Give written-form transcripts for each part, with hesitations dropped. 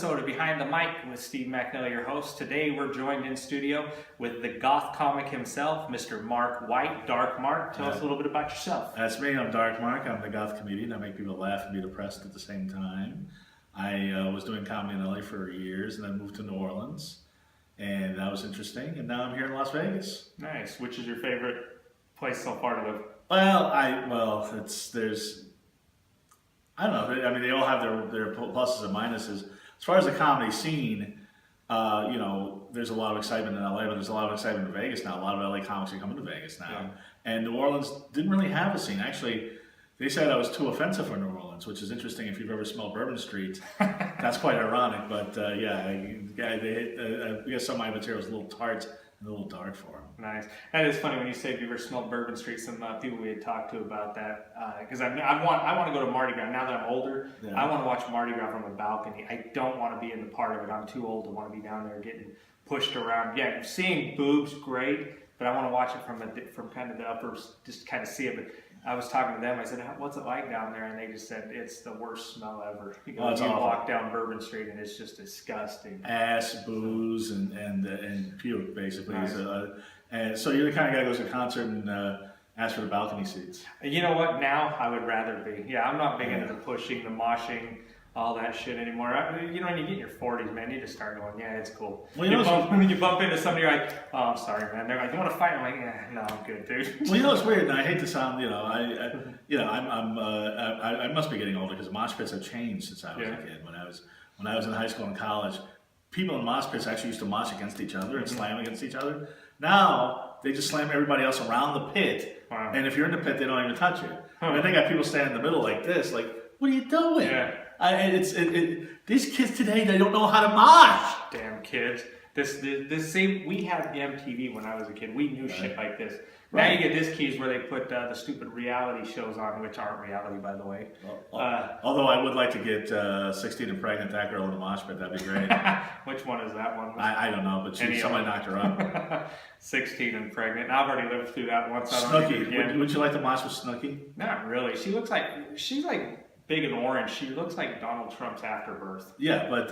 episode of Behind the Mic with Steve McNally, your host. Today we're joined in studio with the Goth comic himself, Mr. Mark White, Dark Mark. Tell us a little bit about yourself. That's me, I'm Dark Mark. I'm the Goth comedian. I make people laugh and be depressed at the same time. I was doing comedy in LA for years and then moved to New Orleans. And that was interesting. And now I'm here in Las Vegas. Nice. Which is your favorite place so far to live? I don't know. I mean, they all have their pluses and minuses. As far as the comedy scene, there's a lot of excitement in LA, but there's a lot of excitement in Vegas now. A lot of LA comics are coming to Vegas now. Yeah. And New Orleans didn't really have a scene. Actually, they said I was too offensive for New Orleans, which is interesting if you've ever smelled Bourbon Street. That's quite ironic, but I guess some of my material is a little tart and a little dark for them. Nice. That is funny when you say if you ever smelled Bourbon Street. Some people we had talked to about that because I want to go to Mardi Gras now that I'm older. Yeah. I want to watch Mardi Gras from a balcony. I don't want to be in the part of it. I'm too old to want to be down there getting pushed around. Yeah, seeing boobs great, but I want to watch it from kind of the upper, just kind of see it. But I was talking to them. I said, "What's it like down there?" And they just said, "It's the worst smell ever." You walk down Bourbon Street and it's just disgusting. Ass, booze, and puke, basically. Nice. And so you kind of got to go to a concert and ask for the balcony seats. You know what? Now I would rather be. Yeah, I'm not big into the pushing, the moshing, all that shit anymore. When you get in your 40s, man, you just start going, yeah, it's cool. Well, when you bump into somebody, you're like, oh, I'm sorry, man. They're like, you want to fight? I'm like, no, I'm good, dude. Well, it's weird, and I hate to sound, I must be getting older because mosh pits have changed since I was a kid. When I was in high school and college, people in mosh pits actually used to mosh against each other and slam against each other. Now they just slam everybody else around the pit, and if you're in the pit, they don't even touch you. I mean, they got people standing in the middle like this, like, what are you doing? Yeah. These kids today, they don't know how to mosh. Damn kids. We had MTV when I was a kid. We knew shit like this. Right. Now you get this keys where they put the stupid reality shows on, which aren't reality, by the way. Although I would like to get 16 and pregnant, that girl in the mosh pit. That'd be great. Which one is that one? I don't know, but somebody knocked her up. 16 and pregnant. I've already lived through that once. Snooki. Would you like to mosh with Snooki? Not really. She's like big and orange. She looks like Donald Trump's afterbirth. Yeah, but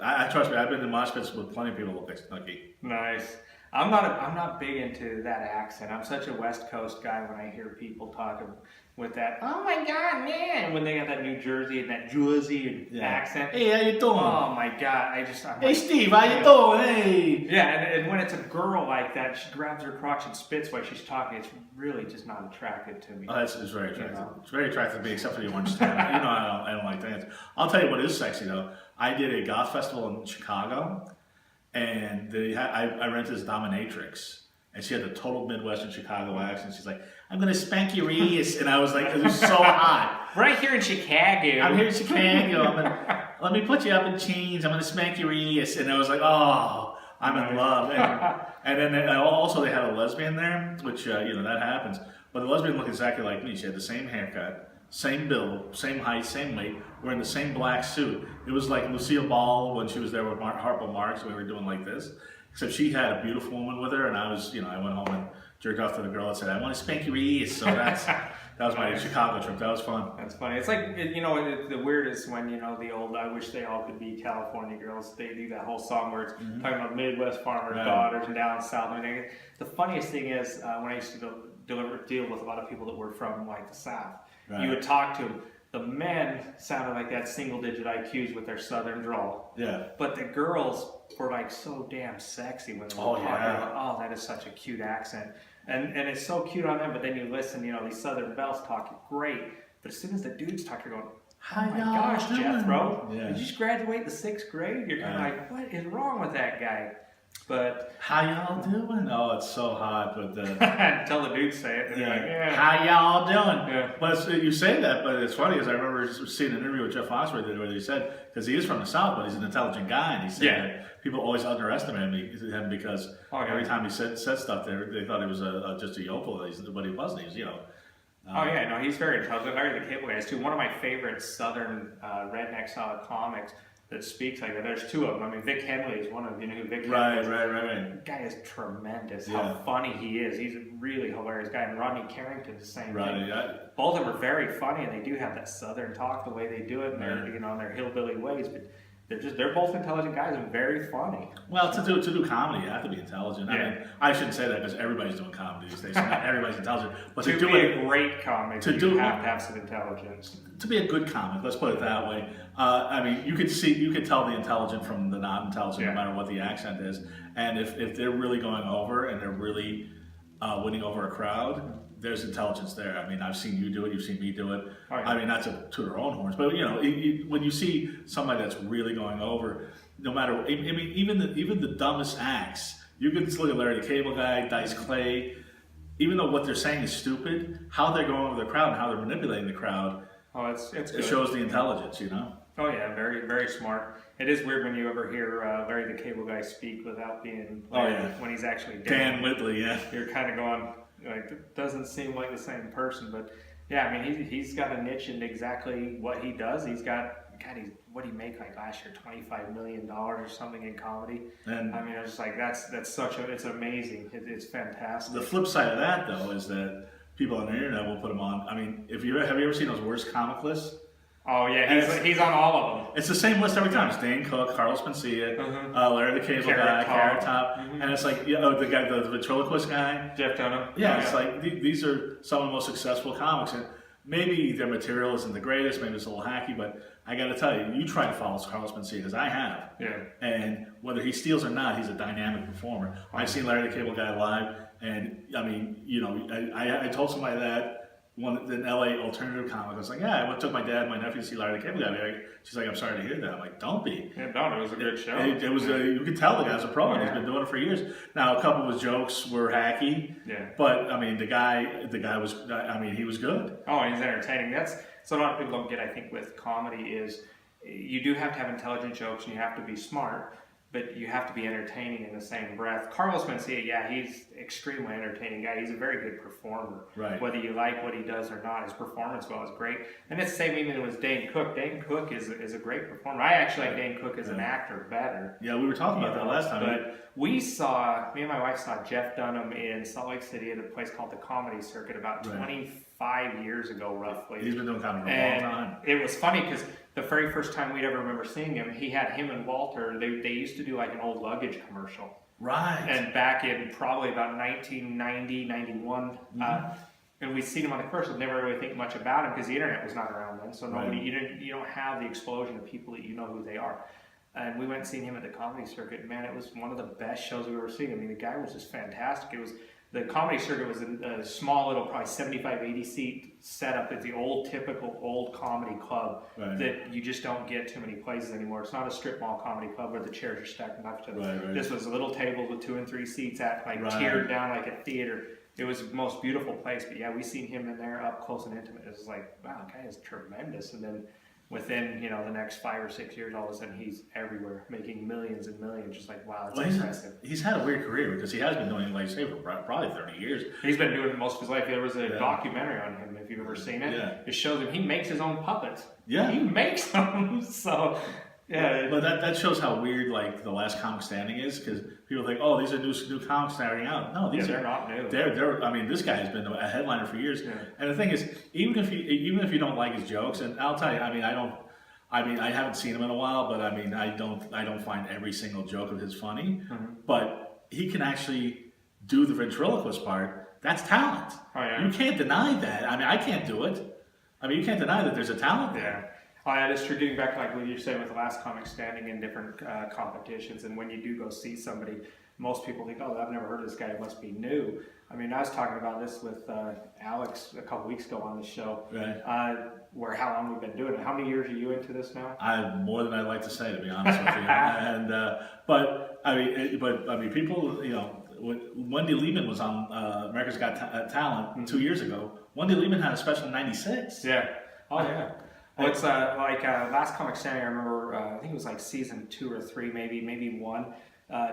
I trust me. I've been to mosh pits with plenty of people who look like Snooki. Nice. I'm not big into that accent. I'm such a West Coast guy when I hear people talking with that, oh my God, man, when they got that New Jersey and that Jersey accent. Hey, how you doing? Oh my God, I'm hey, like, Steve, how you doing? Hey. Yeah, and when it's a girl like that, she grabs her crotch and spits while she's talking. It's really just not attractive to me. Oh, it's very attractive. It's very attractive to me, except for the orange tan. I don't like dance. I'll tell you what is sexy though. I did a goth festival in Chicago. And I rented this dominatrix, and she had a total Midwestern Chicago accent. She's like, "I'm gonna spank your ass," and I was like, it was so hot. Right here in Chicago. I'm here in Chicago. Let me put you up in chains. I'm gonna spank your ass, and I was like, oh, I'm in love. And then also they had a lesbian there, which that happens. But the lesbian looked exactly like me. She had the same haircut, same build, same height, same weight, wearing the same black suit. It was like Lucille Ball when she was there with Harpo Marx, we were doing like this. Except she had a beautiful woman with her, and I was, I went home and jerked off to the girl and said, I want to spank your ass. So that was my Chicago trip. That was fun. That's funny. It's like, the weirdest when, the old, I wish they all could be California girls. They do that whole song where it's talking about Midwest farmers' daughters and down south. I mean, the funniest thing is when I used to deal with a lot of people that were from like the South, you would talk to them. The men sounded like that single-digit IQs with their southern drawl. Yeah. But the girls were like so damn sexy when they were talking about, oh, that is such a cute accent. And it's so cute on them, but then you listen, these southern belles talk great. But as soon as the dudes talk, you're going, oh my gosh, Jethro, did you just graduate the 6th grade? You're kind of like, what is wrong with that guy? But how y'all doing? Oh, it's so hot. But until the dudes say it, they're like, how y'all doing? Yeah. But you say that, but it's funny because I remember seeing an interview with Jeff Foxworthy where he said, because he is from the South, but he's an intelligent guy, and he said that people always underestimate him because every time he said stuff, they thought he was just a yokel, but he wasn't. He was, he's very intelligent. Larry the Cable Guy is too. One of my favorite Southern redneck style comics that speaks like that. There's two of them. I mean, Vic Henley is one of them. You know who Vic Henley is? Right. The guy is tremendous. How funny he is. He's a really hilarious guy. And Rodney Carrington's the same thing. Both of them are very funny, and they do have that Southern talk, the way they do it, and their hillbilly ways. But they're both intelligent guys and very funny. Well, to do comedy, you have to be intelligent. I mean, I shouldn't say that because everybody's doing comedy these days. So not everybody's intelligent, but to do be it. a great comic, you have to have some intelligence. To be a good comic, let's put it that way. I mean, you could tell the intelligent from the not-intelligent, no matter what the accent is. And if they're really going over and they're really winning over a crowd, there's intelligence there. I mean, I've seen you do it, you've seen me do it. Oh, yeah. I mean, not to toot our own horns, but when you see somebody that's really going over, no matter, I mean, even the dumbest acts, you can just look at Larry the Cable Guy, Dice Clay, even though what they're saying is stupid, how they're going over the crowd and how they're manipulating the crowd, it shows the intelligence, Oh yeah, very, very smart. It is weird when you ever hear Larry the Cable Guy speak without being when he's actually Dan Whitley, You're kind of going, like, it doesn't seem like the same person, but yeah, I mean, he's got a niche in exactly what he does. He's got, what did he make like last year, $25 million or something in comedy? And I mean, it's like, it's amazing. It's fantastic. The flip side of that, though, is that people on the internet will put him on. I mean, have you ever seen those worst comic lists? Oh yeah, he's on all of them. It's the same list every time. It's Dane Cook, Carlos Mencia, Larry the Cable Guy, Carrot Top, and it's like the guy, the ventriloquist guy, Jeff Dunham. Yeah, it's like these are some of the most successful comics, and maybe their material isn't the greatest, maybe it's a little hacky, but I got to tell you, you try to follow Carlos Mencia because I have. Yeah. And whether he steals or not, he's a dynamic performer. I've seen Larry the Cable Guy live, and I mean, I told somebody that. An LA alternative comic. I was like, I took my dad and my nephew to see Larry the Cable Guy. She's like, I'm sorry to hear that. I'm like, don't be. Yeah, don't. It was a good show. It was. You could tell the guy's a pro, and he's been doing it for years. Now, a couple of his jokes were hacky. Yeah. But I mean, the guy was. I mean, he was good. Oh, and he's entertaining. That's so a lot of people don't get. I think with comedy is you do have to have intelligent jokes and you have to be smart. But you have to be entertaining in the same breath. Carlos Mencia, he's extremely entertaining guy. He's a very good performer. Right. Whether you like what he does or not, his performance is great. And it's the same even with Dane Cook. Dane Cook is a great performer. I actually like Dane Cook as an actor better. Yeah, we were talking about that last time. But me and my wife saw Jeff Dunham in Salt Lake City at a place called the Comedy Circuit about 25 years ago, roughly. He's been doing comedy for a long time. It was funny because the very first time we'd ever remember seeing him, he had him and Walter. They used to do like an old luggage commercial. Right. And back in probably about 1990, 91, and we'd seen him on the commercial. Never really think much about him because the internet was not around then. So you don't have the explosion of people that you know who they are. And we went and seen him at the Comedy Circuit. And man, it was one of the best shows we've ever seen. I mean, the guy was just fantastic. The Comedy Circuit was a small little, probably 75, 80 seat setup. It's the typical old comedy club that you just don't get too many places anymore. It's not a strip mall comedy club where the chairs are stacked next to them. Right. This was a little table with 2 and 3 seats tiered down like a theater. It was the most beautiful place. But yeah, we seen him in there up close and intimate. It was like, wow, the guy is tremendous. And then within the next 5 or 6 years, all of a sudden he's everywhere, making millions and millions. Just like, wow, it's impressive. He's had a weird career because he has been doing, like you say, for probably 30 years. He's been doing it most of his life. There was a documentary on him, if you've ever seen it. Yeah. It shows him he makes his own puppets. Yeah, he makes them. So yeah, but that shows how weird like the last comic standing is because people think, oh, these are new comics starting out. No, they're not new. They're. I mean, this guy has been a headliner for years. Yeah. And the thing is, even if you don't like his jokes, and I'll tell you, I haven't seen him in a while, but I mean, I don't find every single joke of his funny. But he can actually do the ventriloquist part. That's talent. Oh, yeah. You can't deny that. I mean, I can't do it. I mean, you can't deny that there's a talent there. Oh, yeah, it's true. Getting back to like what you're saying with the last comic standing in different competitions, and when you do go see somebody, most people think, oh, I've never heard of this guy, it must be new. I mean, I was talking about this with Alex a couple weeks ago on the show, where how long we've been doing it. How many years are you into this now? More than I'd like to say, to be honest with you. And but I mean, people, when Wendy Liebman was on America's Got Talent 2 years ago, Wendy Liebman had a special in '96. Yeah. Oh yeah. Well, it's last comic standing. I remember. I think it was like season 2 or 3, maybe 1.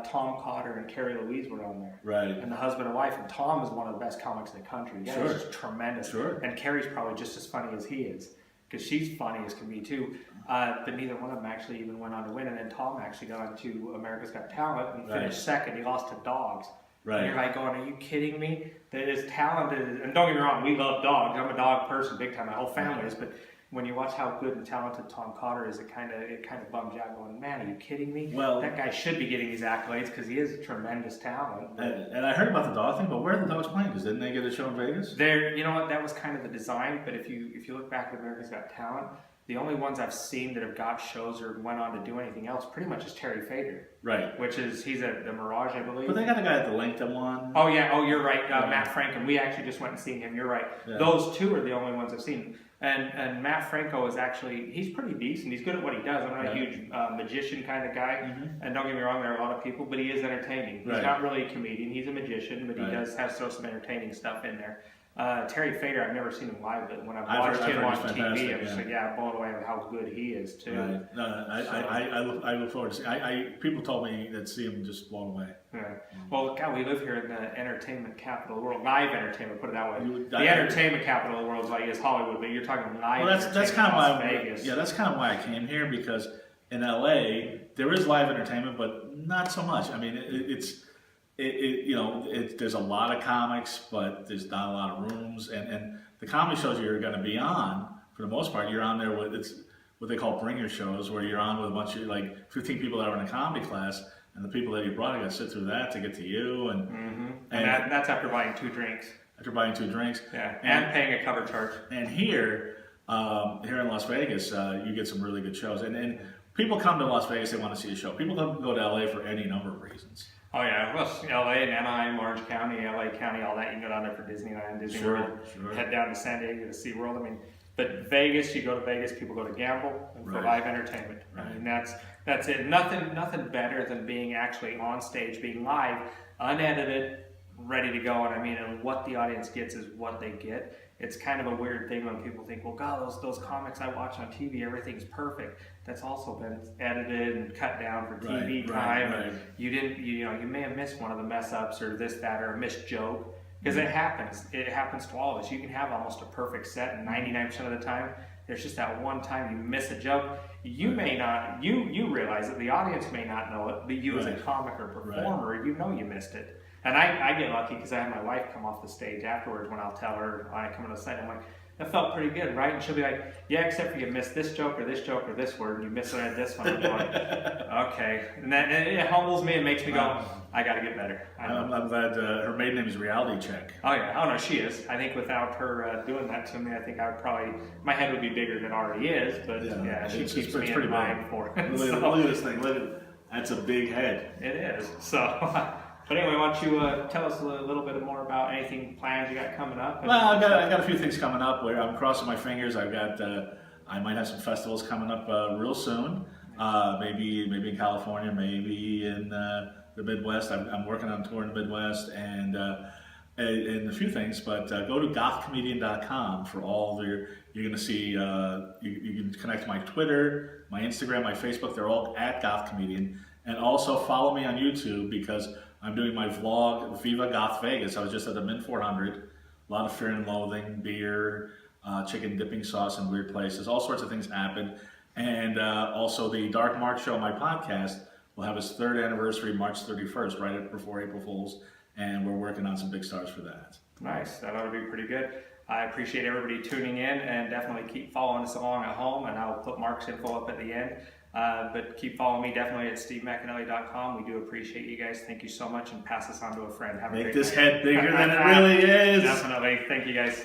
Tom Cotter and Carrie Louise were on there. Right. And the husband and wife. And Tom is one of the best comics in the country. Yeah, sure. He's just tremendous. Sure. And Carrie's probably just as funny as he is, because she's funny as can be too. But neither one of them actually even went on to win. And then Tom actually got on to America's Got Talent and finished second. He lost to dogs. Right. And you're like going, are you kidding me? That is talented. And don't get me wrong, we love dogs. I'm a dog person big time. My whole family is. But when you watch how good and talented Tom Cotter is, it kind of bums you out. Going, man, are you kidding me? Well, that guy should be getting these accolades because he is a tremendous talent. And I heard about the dog thing, but where are the dogs playing? Because didn't they get a show in Vegas? There, you know what? That was kind of the design. But if you look back at America's Got Talent, the only ones I've seen that have got shows or went on to do anything else pretty much is Terry Fader. Right. Which is, he's at the Mirage, I believe. But they got a guy at the link that won. Oh, yeah. Oh, you're right. Matt Franco. We actually just went and seen him. You're right. Yeah. Those two are the only ones I've seen. And Matt Franco is actually, he's pretty decent. He's good at what he does. I'm not a huge magician kind of guy. Mm-hmm. And don't get me wrong, there are a lot of people, but he is entertaining. He's not really a comedian. He's a magician, but he does have some entertaining stuff in there. Terry Fader, I've never seen him live, but when I've watched him on TV, I'm just like, blown away with how good he is too. Right. No, I look forward to seeing. People told me that see him just blown away. Yeah. Well, God, we live here in the entertainment capital of the world. Live entertainment, put it that way. The entertainment capital of the world is Hollywood, but you're talking live. Well, that's kind of why Vegas. Yeah, that's kind of why I came here, because in LA there is live entertainment, but not so much. I mean, there's a lot of comics, but there's not a lot of rooms, and the comedy shows you're going to be on, for the most part, you're on there with, it's what they call bringer shows, where you're on with a bunch of, like, 15 people that are in a comedy class, and the people that you brought, you got to sit through that to get to you, and that's after buying 2 drinks. After buying 2 drinks. Yeah, and paying a cover charge. And here in Las Vegas, you get some really good shows, and people come to Las Vegas, they want to see a show. People go to LA for any number of reasons. Oh yeah, well, LA and Anaheim, Orange County, LA County, all that. You can go down there for Disneyland, Disney World, head down to San Diego to SeaWorld. I mean, but Vegas, you go to Vegas, people go to gamble and for live entertainment. Right. I mean, that's it. Nothing better than being actually on stage, being live, unedited, ready to go. And I mean, and what the audience gets is what they get. It's kind of a weird thing when people think, well, God, those comics I watch on TV, everything's perfect. That's also been edited and cut down for TV time. Right. You may have missed one of the mess ups or this, that, or a missed joke. Because it happens. It happens to all of us. You can have almost a perfect set, and 99% of the time, there's just that one time you miss a joke. You may not, you realize it, the audience may not know it, but you as a comic or performer, you know you missed it. And I get lucky because I have my wife come off the stage afterwards when I'll tell her, when I come on the site, I'm like, that felt pretty good, right? And she'll be like, yeah, except for you missed this joke or this word, and you missed this one. I'm going, okay. And it humbles me and makes me go, I got to get better. I'm glad her maiden name is Reality Check. Oh, yeah. Oh, no, she is. I think without her doing that to me, I think I would probably, my head would be bigger than it already is, but she keeps me in mind for it. Look at this thing. That's a big head. It is. So... But anyway, why don't you tell us a little bit more about anything plans you got coming up? Well, I got a few things coming up. Where I'm crossing my fingers. I've got I might have some festivals coming up real soon. Maybe in California, maybe in the Midwest. I'm working on a tour in the Midwest and a few things. But go to gothcomedian.com for all your. You're going to see. You can connect to my Twitter, my Instagram, my Facebook. They're all at Goth Comedian. And also follow me on YouTube because I'm doing my vlog, Viva Goth Vegas. I was just at the Mint 400. A lot of fear and loathing, beer, chicken dipping sauce in weird places. All sorts of things happened. And also the Dark Mark Show, my podcast, will have its 3rd anniversary March 31st, right before April Fool's. And we're working on some big stars for that. Nice. That ought to be pretty good. I appreciate everybody tuning in, and definitely keep following us along at home. And I'll put Mark's info up at the end. But keep following me definitely at stevemcAnally.com. We do appreciate you guys. Thank you so much, and pass this on to a friend. Have a great night. Make this head bigger than it really is. Definitely. Thank you guys.